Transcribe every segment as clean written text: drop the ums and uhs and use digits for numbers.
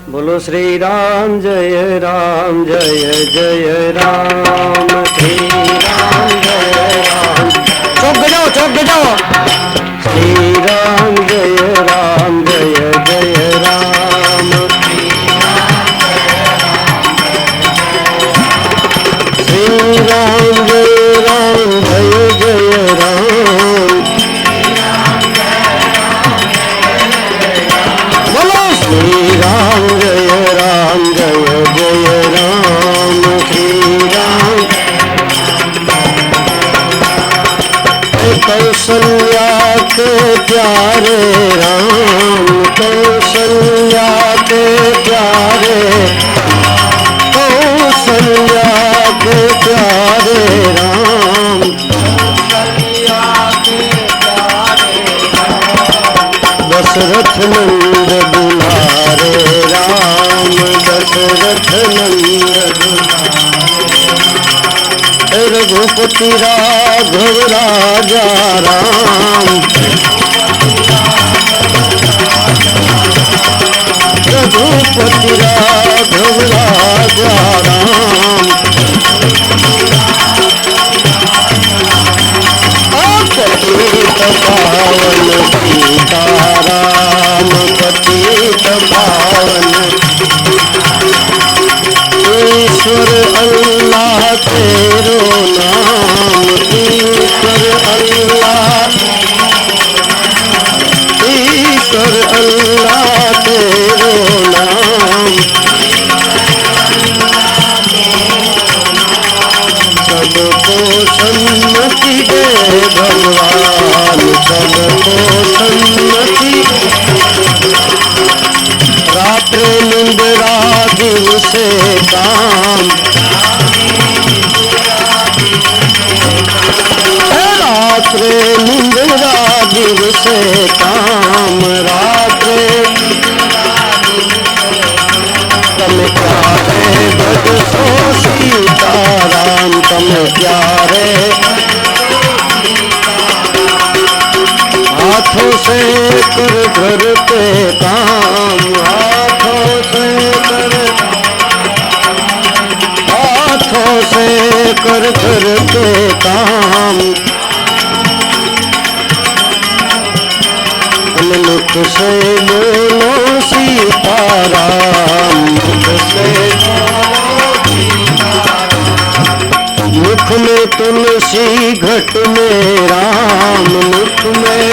बोलो श्री राम जय राम, श्री राम जय राम। चौक जाओ श्री राम जय राम, जय राम। श्री राम जय राम, जय राम। बोलो श्री राम जय राम, जय राम। श्री राम कौशल्या के प्यारे राम, कौशल्या के प्यारे, कौशल्या के प्यारे राम, दशरथ नंद दुलारे राम, दशरथ नंद रघुपति राघव राजा राम, रघुपति राघव राजा राम। पतित पावन सीताराम, पतित पावन ईश्वर अल्लाह तेरो नाम, ईश्वर अल्लाह, ईश्वर अल्लाह तेरो नाम। सबको सन्मति दे भगवान, सबको सन्मति। रात्रि निंद्रा दिवसे काम, रात्रि निंद्रा दिवसे काम, रात्रि तम प्यारे बद सो सीताराम, तम प्यारे। हाथों से कर घर पे काम, हाथों से कर, हाथों से कर घर पे काम। मुख से बोलो सीताराम, मुख से मुख में तुलसी घट में राम, मुख में,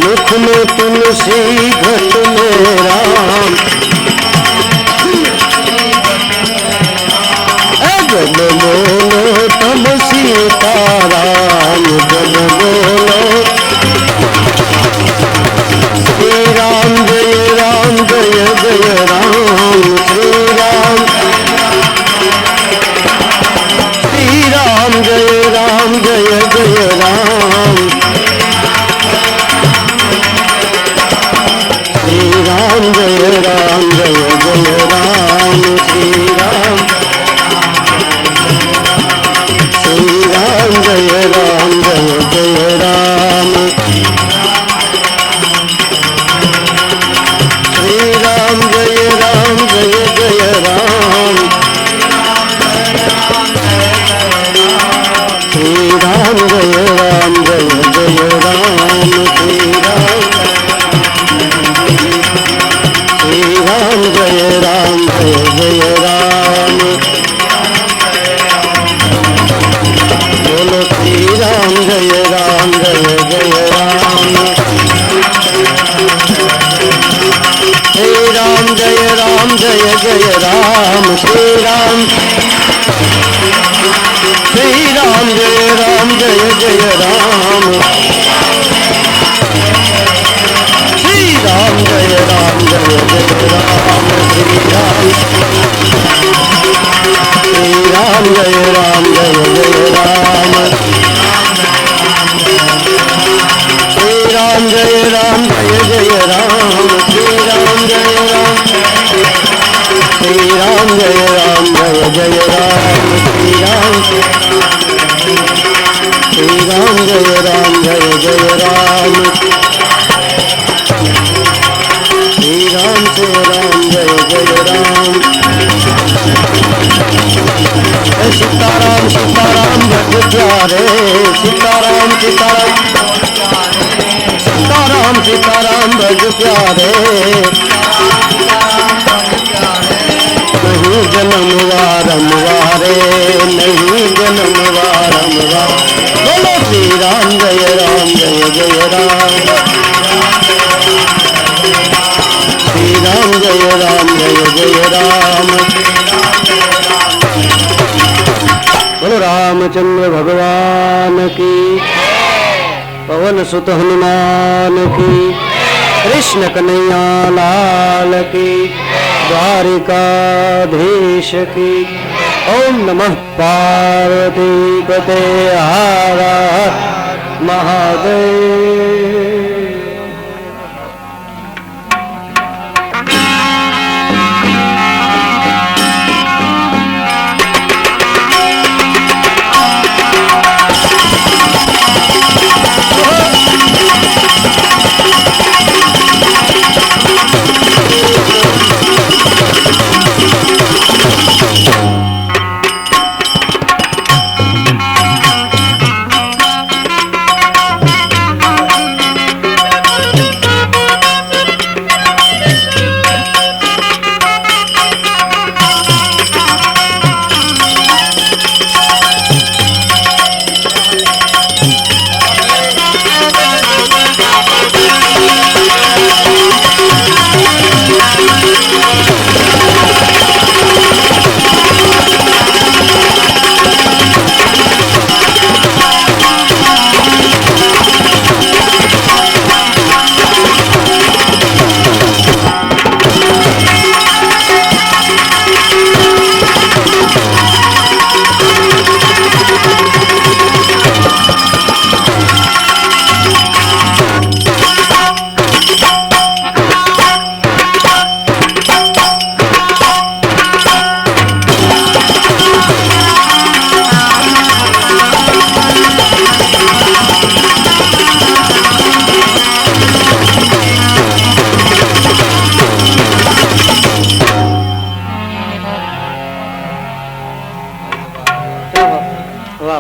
मुख में तुलसी घट में राम। जब बोलो तब सीताराम, जब बोलो श्री राम जय राम, जय राम। श्री राम, श्री राम जय राम, जय राम। श्री राम जय राम, जय राम। श्री राम, श्री राम जय राम, जय राम। श्री राम जय राम, जय राम। श्री राम जय राम, जय राम। श्री राम, श्री राम जय राम, जय राम। बोलो श्री राम जय राम, जय राम। श्री राम जय राम, जय राम। श्री राम, श्री राम जय राम, जय राम। श्री राम जय राम, जय राम। श्री राम, श्री राम जय राम, जय राम। श्री राम जय राम, जय राम। श्री राम जय राम, श्री राम जय राम, जय राम। श्री राम, श्री राम जय राम, जय सीताराम सीताराम भज प्यारे, सीताराम सीताराम सीताराम सीताराम भज प्यारे। नहीं जन्म वारम वारे, नहीं जन्म वारम वारे। बोलो श्री राम जय राम जय जय राम, श्री राम जय राम जय जय राम। बोलो रामचंद्र भगवान की, पवन सुत हनुमान की, कृष्ण कन्हैया लाल की, द्वारिकाधीश की। ओम नमः पार्वती पते हर हर महादेव।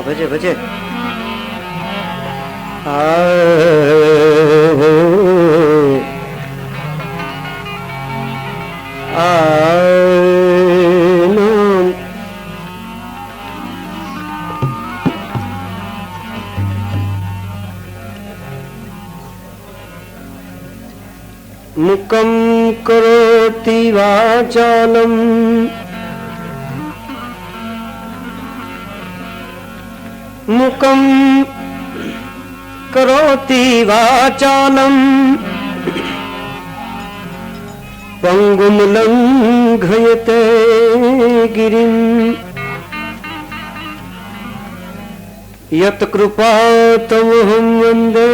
भजे भजे मुकं करोति वाचालम् मुकं करोति वाचालम् पंगुं लंघयते गिरिं यत्कृपातमहं वन्दे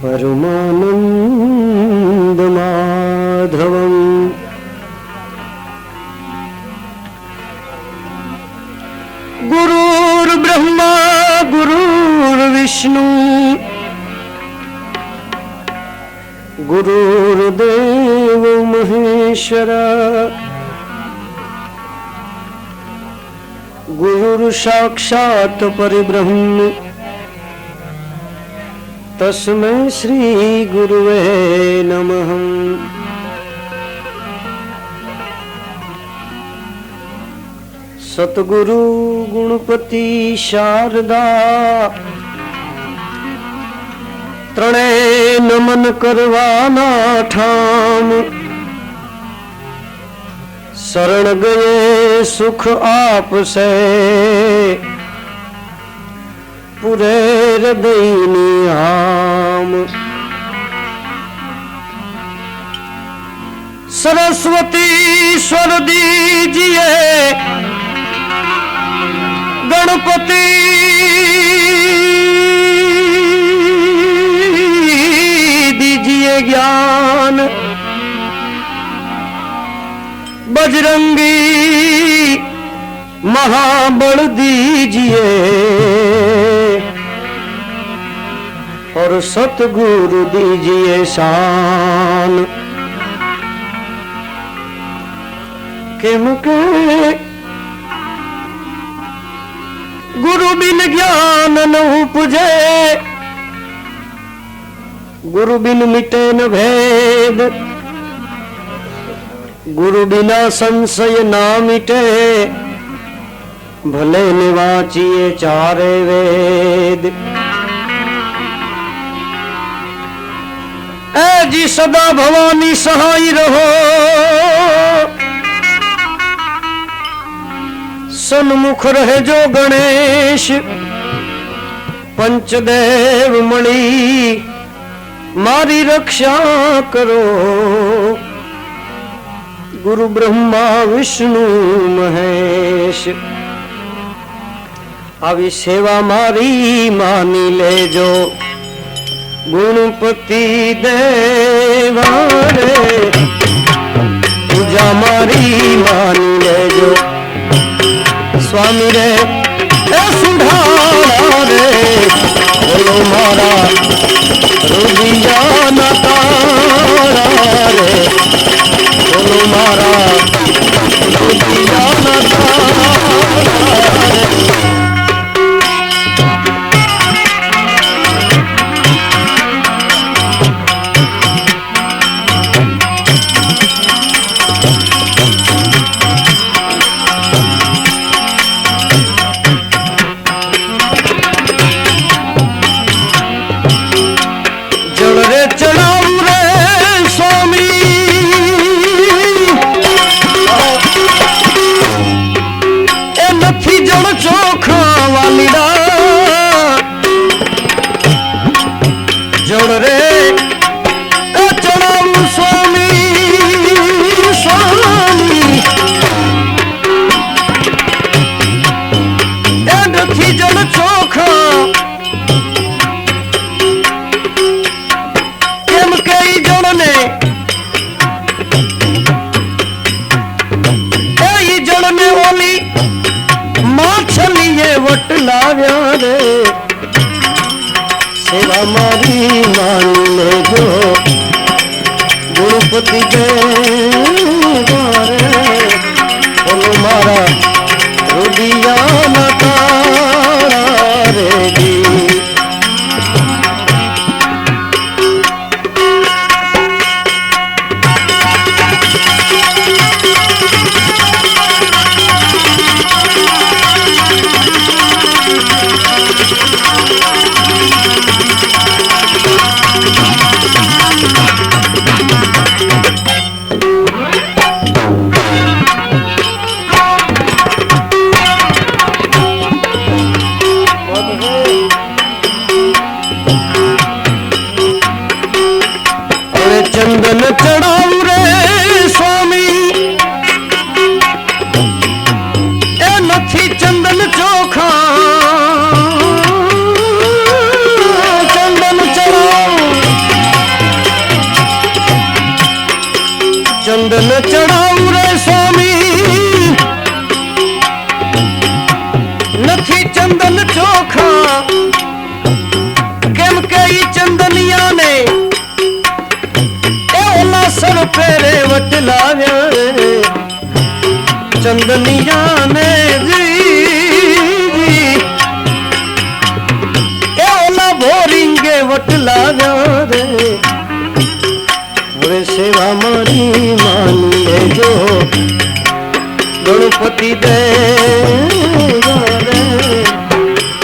परमानन्दमाधवम्। गुरुर्ब्रह्मा गुरुर्विष्णु गुरुर्देव महेश्वरा गुरुर्साक्षात् परब्रह्म तस्मै श्री गुरुवे नमः। सतगुरु गुणपति शारदा त्रणेय नमन करवाना ठाम शरण गए सुख आप से पूरे हृदय नियाम। सरस्वती स्वर दीजिए गणपति दीजिए ज्ञान बजरंगी महाबल दीजिए और सतगुरु दीजिए शान। के मुके गुरु बिन ज्ञान न उपजे, गुरु बिन मिटे न भेद, गुरु बिना संशय ना मिटे, भले निवाचिए चारे वेद। ऐ जी सदा भवानी सहाय रहो, सन्मुख रहे जो गणेश, पंचदेव मणि मारी रक्षा करो, गुरु ब्रह्मा विष्णु महेश। આવી સેવા મારી માની લેજો, ગુણપતિ દેવા રે, પૂજા મારી માની લેજો, स्वामी रे ए सुधारा रे, बोलो मारा रुदिया न तारा रे, बोलो मारा रुदिया न तारा रे। सेवा मारी मान लेजो, गुणपति देवा रे, बोलो मारा रुदिया न तारा रे जी। चंदन चढ़ाऊ रे स्वामी, ए नथी चंदन चोखा, चंदन चढ़ाऊ, चंदन चढ़ाऊ रे स्वामी, नथी चंदन चोखा, केम कई चंदनिया ने सर पेरे वट लाव्या रे, चंदनिया ने जी ओला भोरिंगे वट लाव्या रे, वे सेवा मारी मान लेजो, गणपति देवा रे,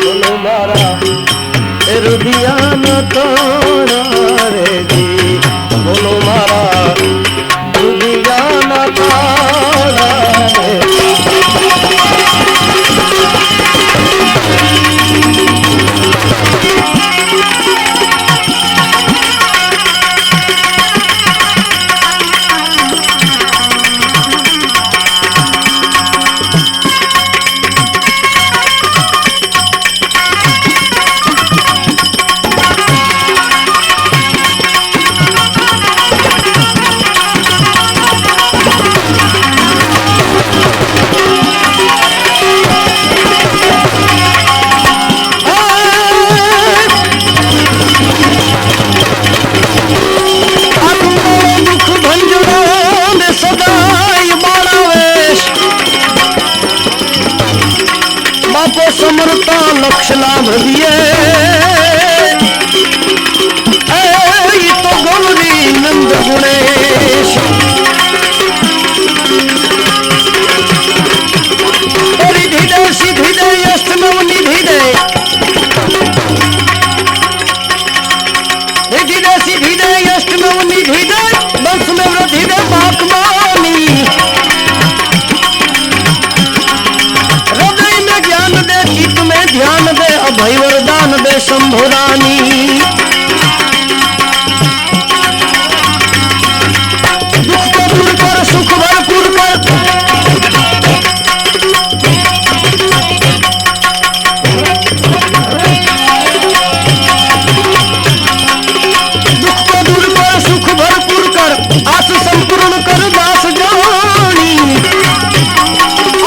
बोलो मारा रुदिया न तारा रे जी, बोलो मारा रुदिया न तारा रे। वैष्णव निधि दे वंश में वृद्धि दे बाकमानी हृदय में ज्ञान दे चित्त में ध्यान दे अभय वरदान दे शंभु रानी दुख को दूर कर सुख भरपूर कर आस संपूर्ण कर दास जानी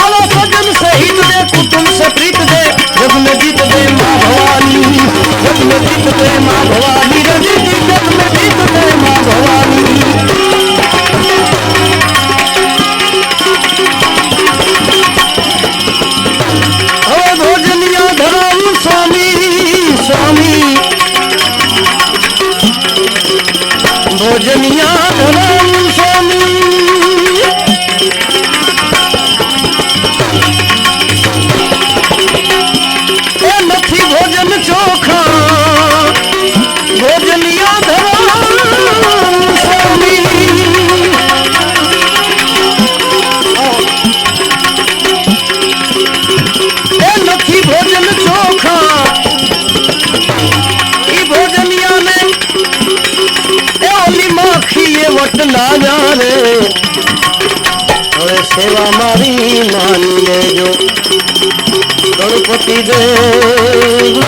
आलो सजन सहित दे कुटुंब से प्रीत दे जग में जीत दे माँ भवानी जग में जीत दे माँ भवानी रवि जी जग में जीत दे माँ भवानी हो भोजनिया धराऊ स्वामी स्वामी भोजनिया धराऊ स्वामी ए नथी भोजन चोखा भोजनिया धराऊ स्वामी ए नथी भोजन चोखा ई भोजनिया में माखिए वट ना जाने और सेवा मारी मान ले जो गणपति देव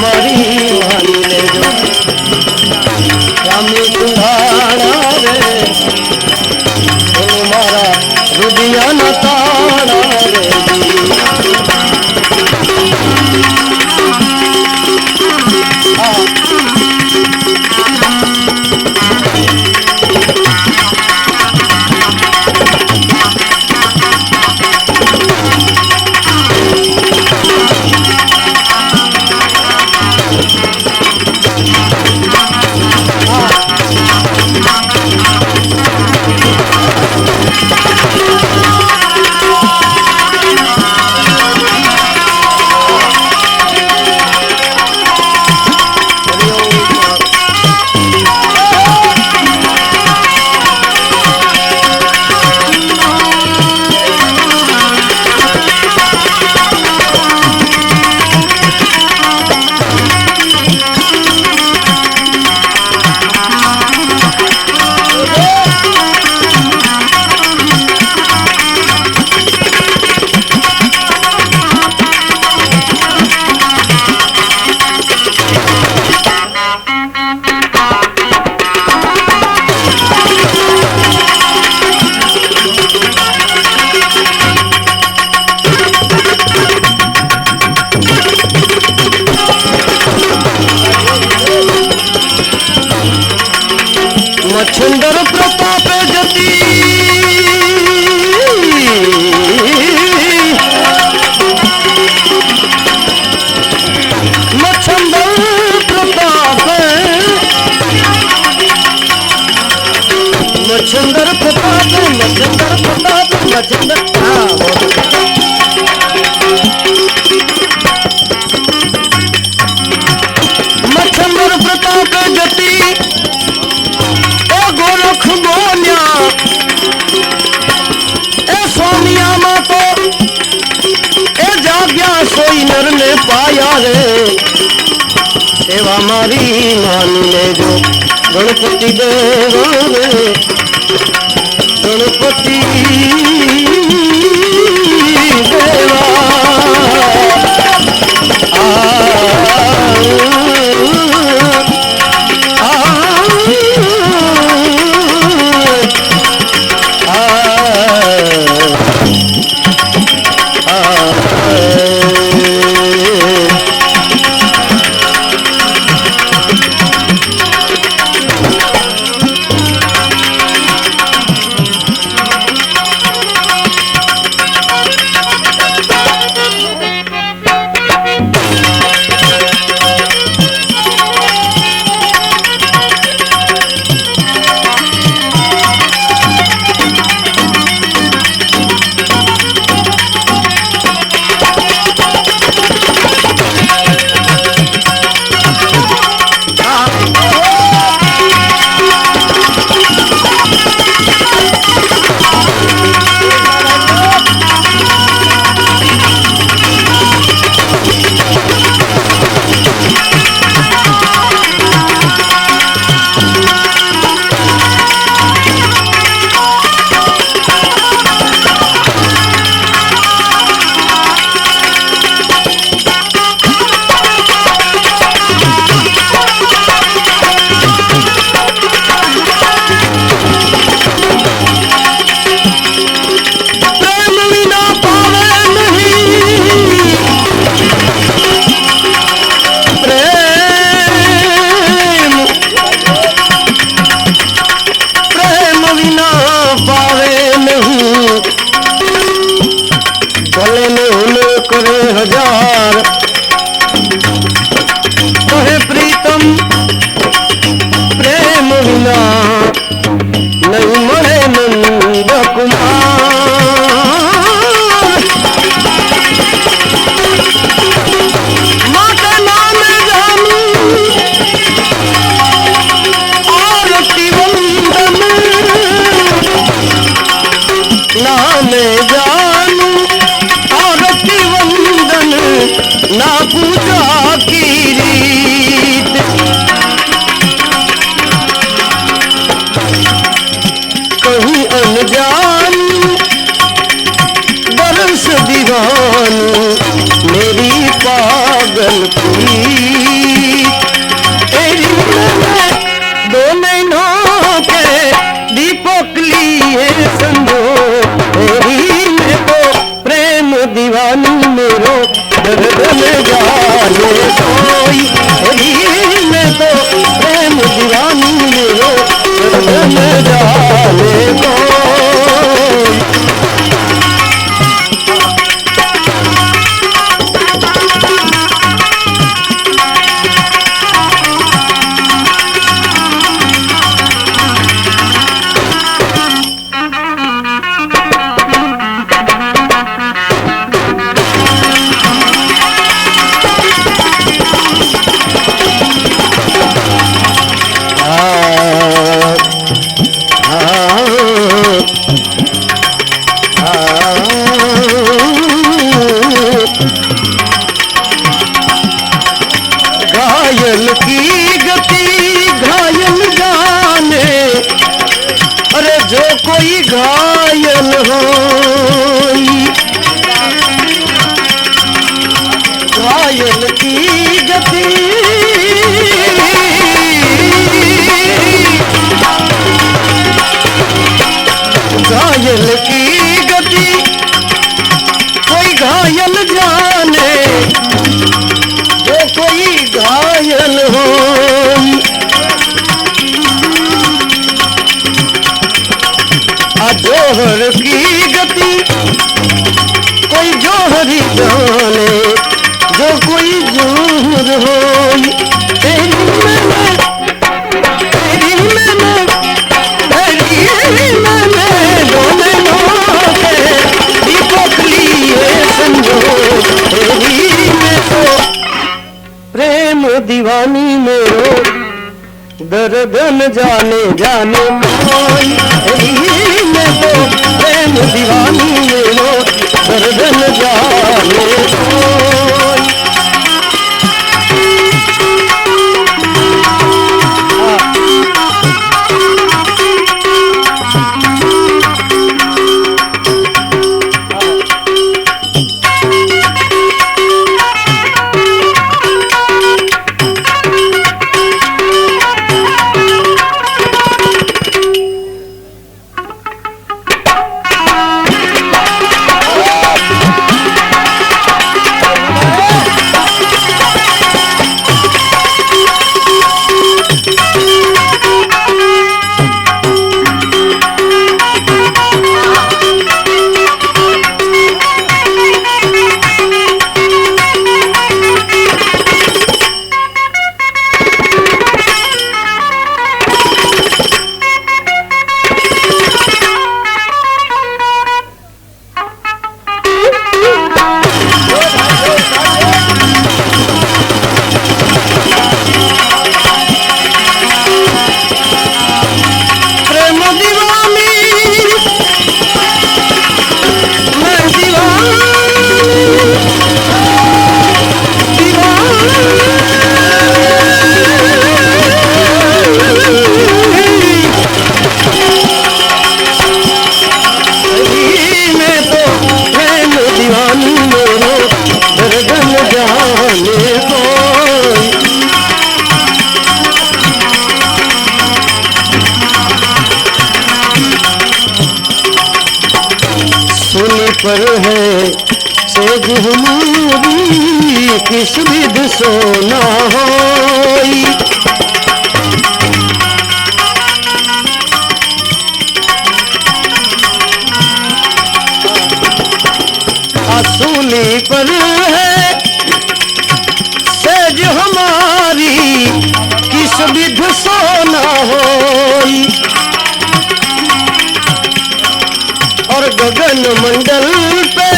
मारी मान ले जो स्वामी तुम्हारा रे मारा रुदिया न तारा रे मच्छिंदर प्रताप जती मच्छिंदर प्रताप मच्छिंदर प्रताप मच्छिंदर प्रताप मच्छिंदर मच्छिंदर प्रताप जती गोरख बोलिया ए स्वामिया मा तो ए जाग्या सोई नर ने पाया रे सेवा मारी मान ले जो गणपति देव रे गणपति देवा हजार कहे प्रीतम प्रेम विना नहीं मरे नंद कुमार माँ के नाम जानू आरती वंदन नाम जानू आरती वंदन ना पूजा की रीत कहीं अनजान बरस दीवान मेरी पागल प्रीत तेरी मैंने दो नैनों के दीपक लिए संजो तेरी में तो प्रेम दीवानी मेरो दर्द में जाने कोई तेरी में तो प्रेम दीवानी मेरो दर्द में जाने कोई घायल की गति घायल जाने अरे जो कोई घायल हो घायल की गति घायल की गति कोई घायल जाने जो कोई घायल हो जोहर की गति कोई जोहरी जाने जो कोई जोहर हो तेरी मैंने दोनों के दीपक लिए समझो तेरी में तो प्रेम दीवानी मेरो दर्द न जाने जाने कोई तेरी में तो प्रेम दीवानी मेरो दर्द न जाने कोई पर है सेज हमारी किस विध सोना होई असूली पर है होई। और गगन मंडल पे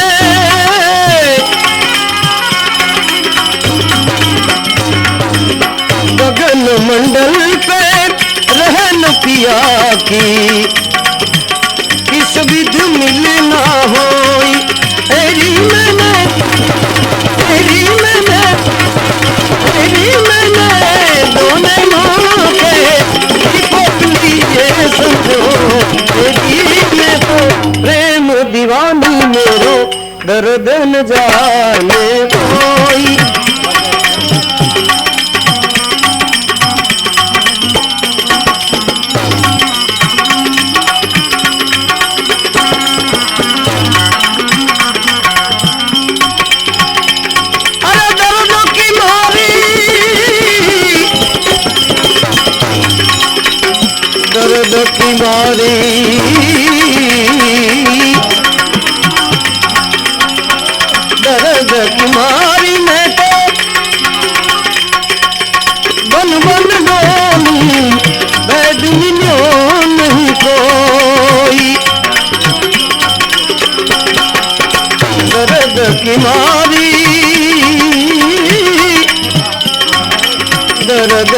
गगन मंडल पे रहन पिया की किस विध मिलना होई। तेरी मैंने दोनों के पोटली ये समझो। तेरी में तो प्रेम दीवानी मेरो दर्द न जाने कोई। दर्द की मारी दर्द की मारी मैं तो बन बन डोली बैठ मिलो नहीं कोई। दर्द की मारी दर्द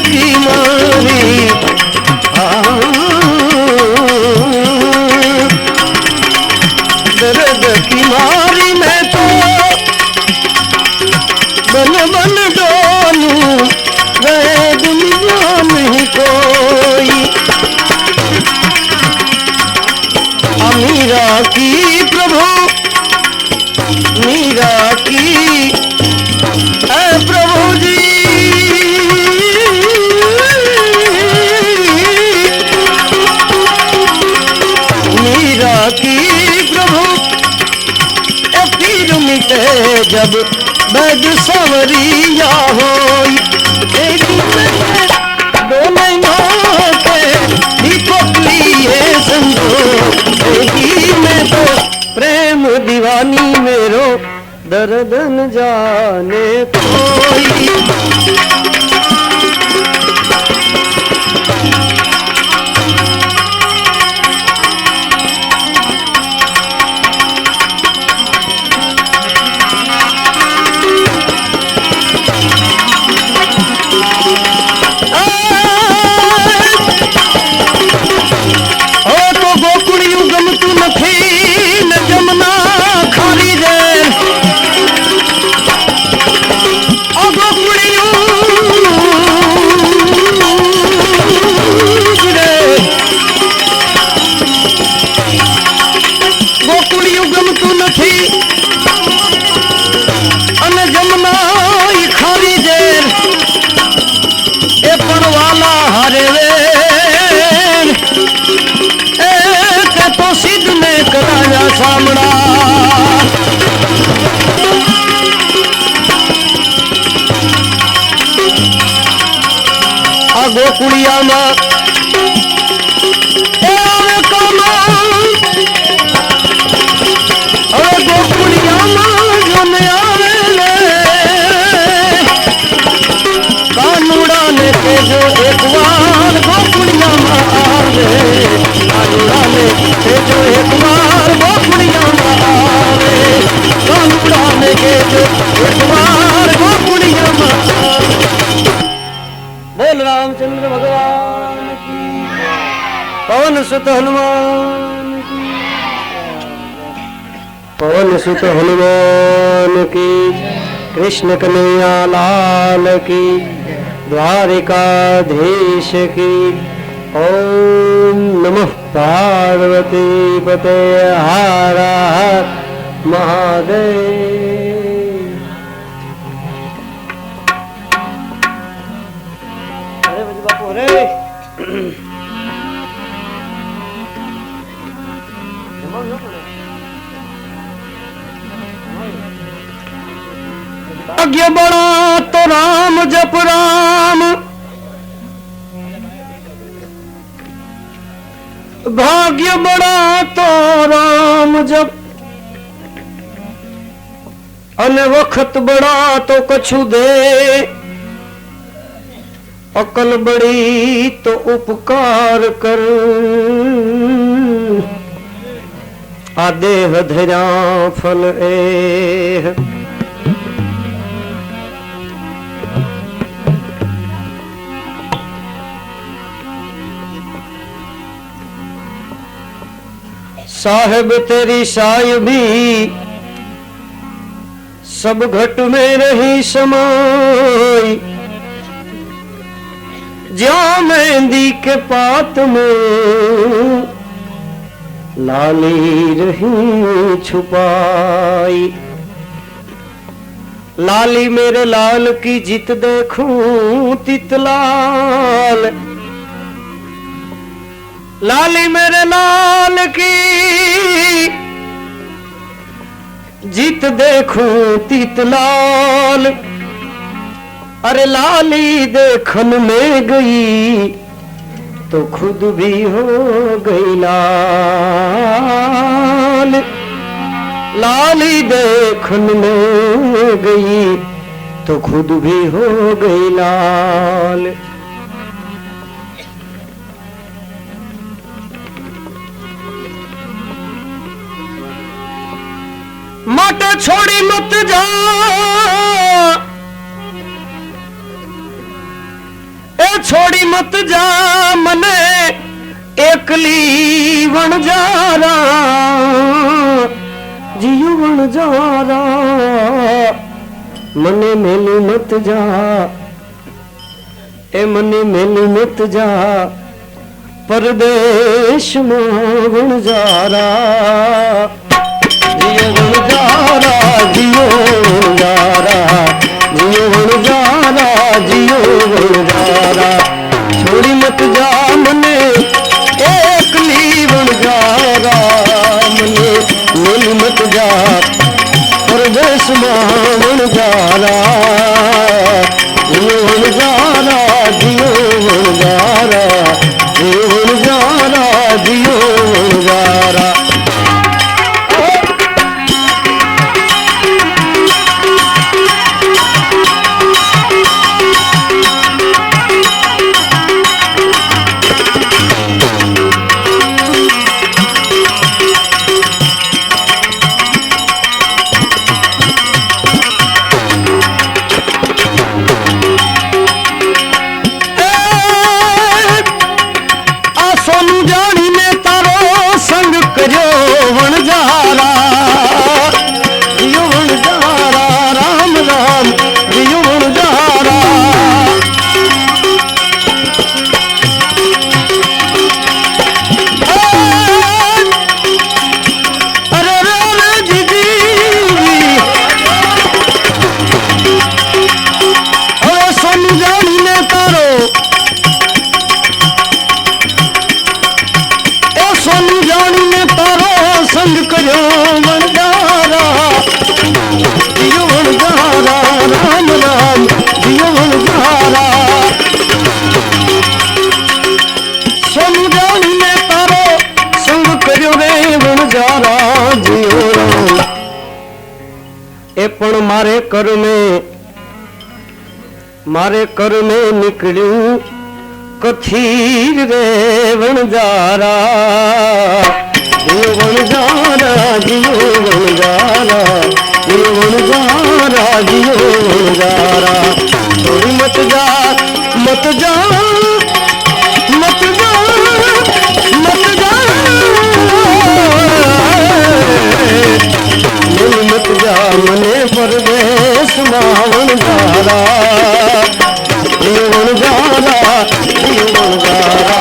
की मारी दर्द की मारी मैं तो बन बन डोलूं वह दुनिया में कोई। मीरा की प्रभु मीरा की प्रभु जी मीरा की प्रभु पीर मिटे जब बैद सवरिया होई। तेरी दो नैनों के पोटली समझो। तेरी में तो प्रेम दीवानी मेरो दर्द न जाने कोई। सामना आगो कुड़िया मां आगो कुड़िया मां जो आवे कानूड़ा ने के जो एक बार गो कुड़िया मां आवे। कानूड़ा ने के जो एक बार गो कुड़िया मां आवे। कानूड़ा ने के जो एक बार गो कुड़िया मां आवे। बोल रामचंद्र भगवान की पवन सुत हनुमान की पवन सुत हनुमान की कृष्ण कन्हैया लाल की द्वारिकाधीश की। ओम नमः पार्वती पते हर हर महादेव। अरे बज बापू रे भाग्य बड़ा तो राम जप राम। भाग्य बड़ा तो राम जप अन वक्त बड़ा तो कछु दे। अकल बड़ी तो उपकार कर, आदेह धरा फल एह। साहेब तेरी साहिबी सब घट में रही समाई, ज्यों मेहंदी के पात में लाली रही छुपाई। लाली मेरे लाल की जित देखूं तितलाल, लाली मेरे लाल की जीत देखूं तितलाल। अरे लाली देखन में गई तो खुद भी हो गई लाल। लाली देखन में गई तो खुद भी हो गई लाल। माटा छोड़ी मत जा, ए छोड़ी मत जा मने एकली वन जारा, जियो वन जारा मने मेली मत जा, ए मने मेली मत जा परदेश में वन जारा। जियो वनजारा जियो वनजारा, जियो वनजारा जियो वनजारा। छोड़ी मत जा मने एकली वनजारा, मने मिल मत जा परदेश में वनजारा। जियो वनजारा जियो वनजारा, जियो वनजारा जियो वनजारा। पण मारे कर में निकलू कथीर रे वनजारा। जियो वनजारा जियो वनजारा, जियो वनजारा जियो वनजारा। छोड़ी मत जा मत जा मत जा मत जा, मिल मत जा मने परदेश में वनजारा। जियो वनजारा जियो वनजारा,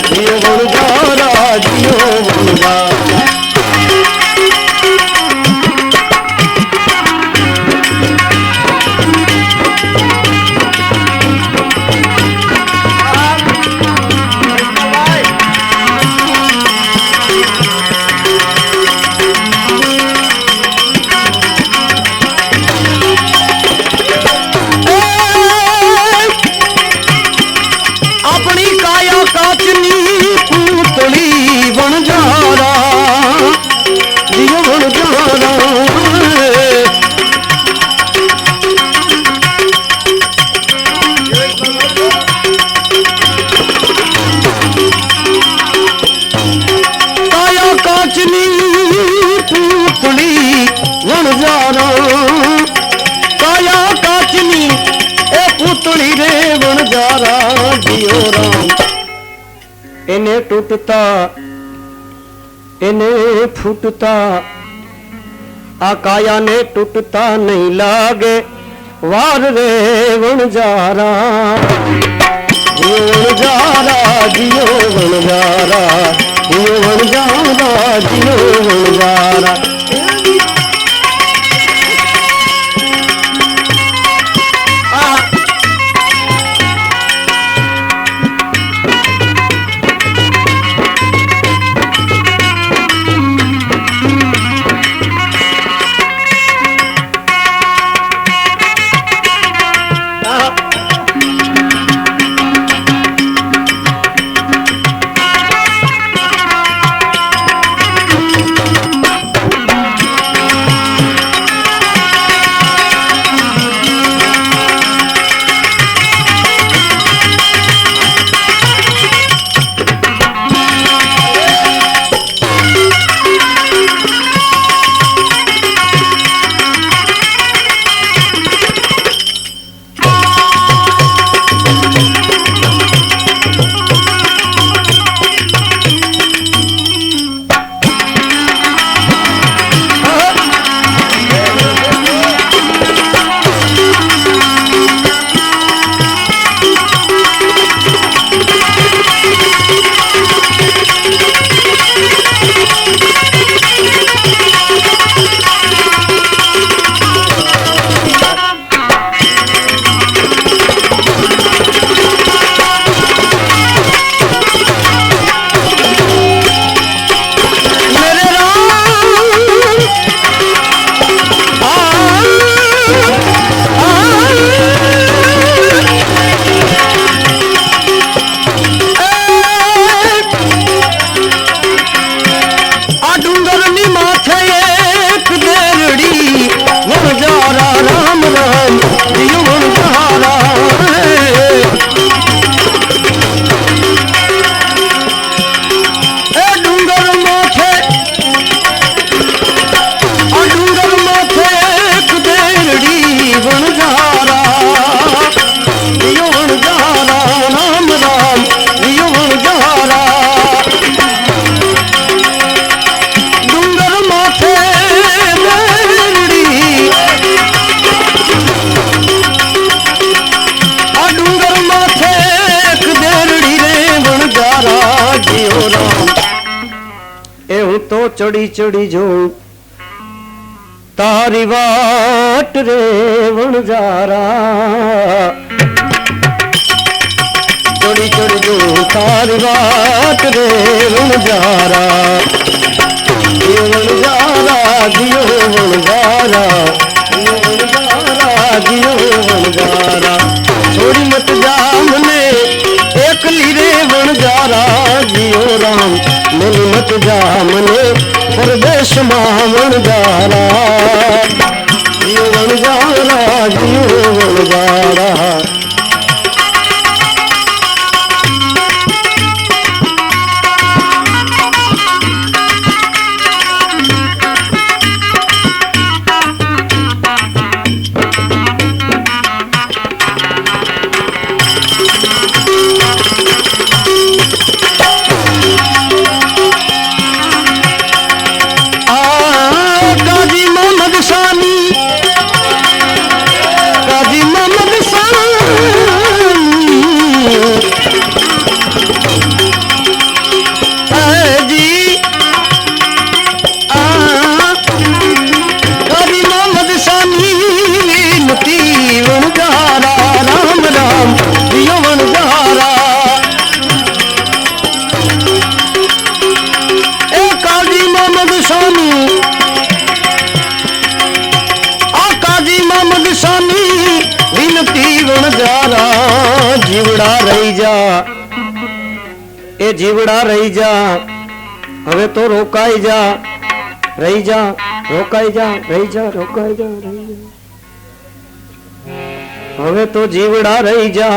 जियो वनजारा जियो वनजारा। अपनी काया काचनी वणजारा जियो राम। इन्हें टूटता इन्हें फूटता आकाया ने टूटता नहीं लागे वार रे वणजारा जियो वणजारा जियो वणजारा जियो वणजारा जियो वणजारा। चढ़ी चढ़ी जो तारी वाट रे वणजारा चढ़ी चढ़ी जो तारी वाट रे वणजारा जियो वणजारा जियो वणजारा जियो वणजारा जियो वणजारा छोड़ी मत जा मने एकली रे वणजारा जियो राम मिल मत जा मने परदेश मां वणजारा जियो वणजारा जियो वणजारा। जीवड़ा रही जा ए जीवड़ा रही जा हवे तो रोकाई जा रही जा रोकाई जा रही जा रोकाई जा रही जा हवे तो जीवड़ा रही जा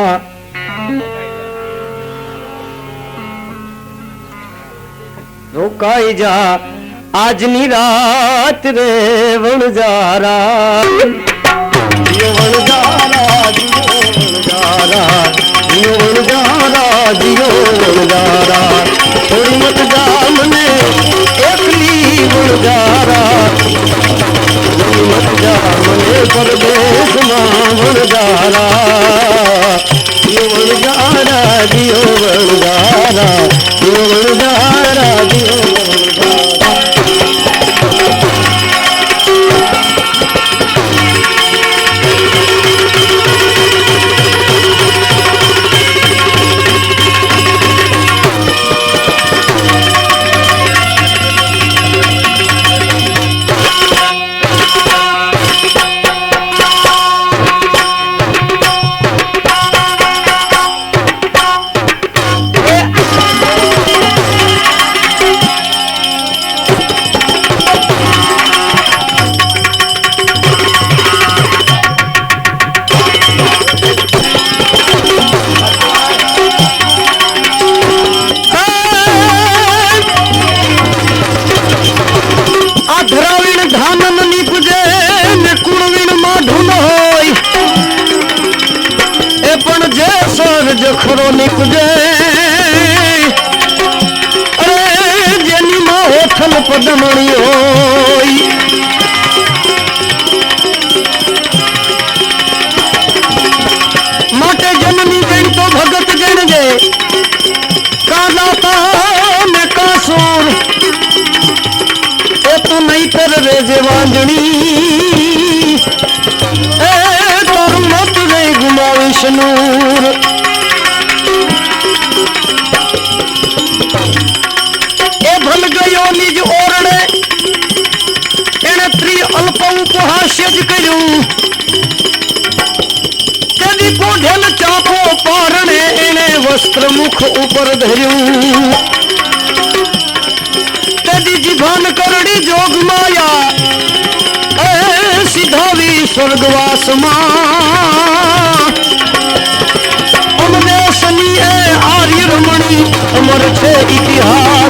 रोकाई जा आजनी रात रे वणजारा जियो वणजारा जियो वणजारा वणजारा दियो वणजारा दियो वणजारा दियो वणजारा दियो वणजारा जखरो निकजे अरे जेनी मां होठल पदमणी होई माटे जननी गण तो भगत गण जे का दाता में कासूर ए तू नहीं कर रे जेवांजनी ए तारू मत गई गुमाविश नूर भल गयो निज ओरणे एने त्रि अल्प उपहास्यज कयूं कदी कोढेल चापो पारणे एने वस्त्र मुख ऊपर धर्यूं कदी जिभान करड़ी जोग माया ए सिधावी स्वर्गवास मां अमदेशनी ए आर्य रमणी अमर छे इतिहास